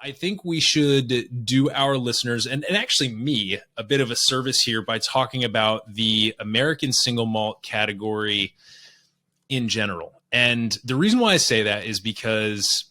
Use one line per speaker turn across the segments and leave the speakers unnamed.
I think we should do our listeners and actually me a bit of a service here by talking about the American single malt category in general. And the reason why I say that is because,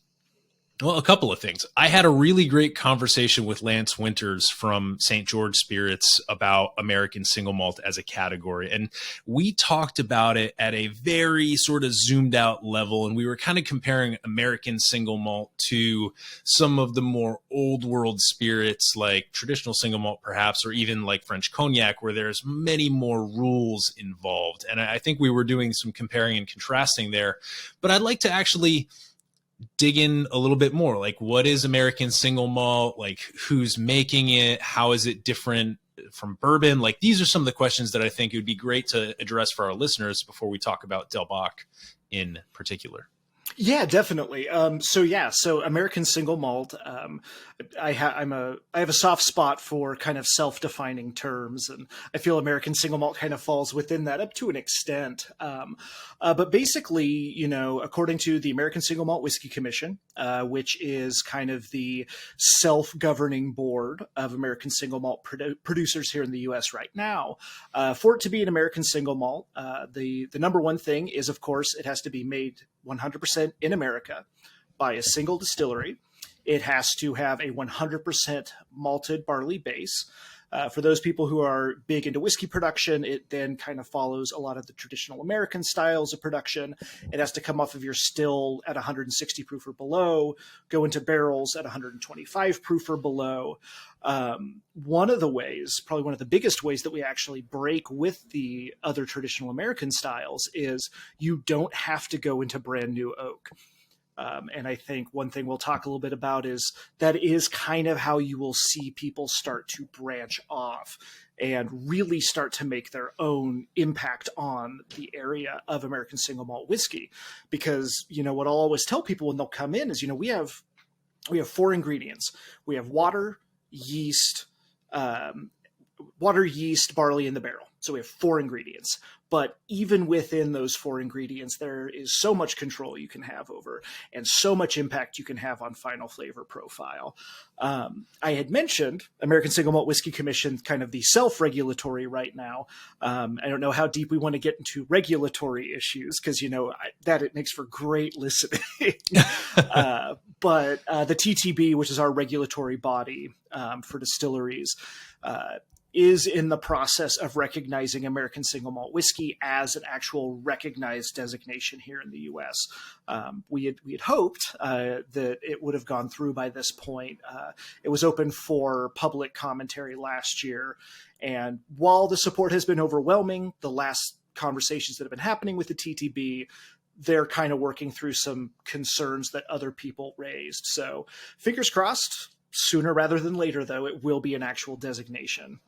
well, a couple of things. I had a really great conversation with Lance Winters from St. George Spirits about American single malt as a category. And we talked about it at a very sort of zoomed out level. And we were kind of comparing American single malt to some of the more old world spirits like traditional single malt, perhaps, or even like French cognac, where there's many more rules involved. And I think we were doing some comparing and contrasting there. But I'd like to actually dig in a little bit more. Like, what is American single malt? Like, who's making it? How is it different from bourbon? Like, these are some of the questions that I think it would be great to address for our listeners before we talk about Del Bach in particular.
Yeah, definitely. So American single malt. I have a soft spot for kind of self-defining terms, and I feel American single malt kind of falls within that up to an extent. But basically, according to the American Single Malt Whiskey Commission, which is kind of the self-governing board of American single malt producers here in the U.S. right now, for it to be an American single malt, the number one thing is, of course, it has to be made 100% in America by a single distillery. It has to have a 100% malted barley base. For those people who are big into whiskey production, it then kind of follows a lot of the traditional American styles of production. It has to come off of your still at 160 proof or below, go into barrels at 125 proof or below. One of the ways, probably one of the biggest ways that we actually break with the other traditional American styles is you don't have to go into brand new oak. And I think one thing we'll talk a little bit about is that is kind of how you will see people start to branch off and really start to make their own impact on the area of American single malt whiskey. Because, what I'll always tell people when they'll come in is, we have 4 ingredients. We have water, yeast, barley in the barrel. So we have 4 ingredients. But even within those 4 ingredients, there is so much control you can have over and so much impact you can have on final flavor profile. I had mentioned American Single Malt Whiskey Commission, kind of the self-regulatory right now. I don't know how deep we want to get into regulatory issues because, that it makes for great listening. But the TTB, which is our regulatory body for distilleries, is in the process of recognizing American single malt whiskey as an actual recognized designation here in the U.S. We had hoped that it would have gone through by this point. It was open for public commentary last year, and while the support has been overwhelming, the last conversations that have been happening with the TTB, they're kind of working through some concerns that other people raised. So fingers crossed, sooner rather than later, though, it will be an actual designation.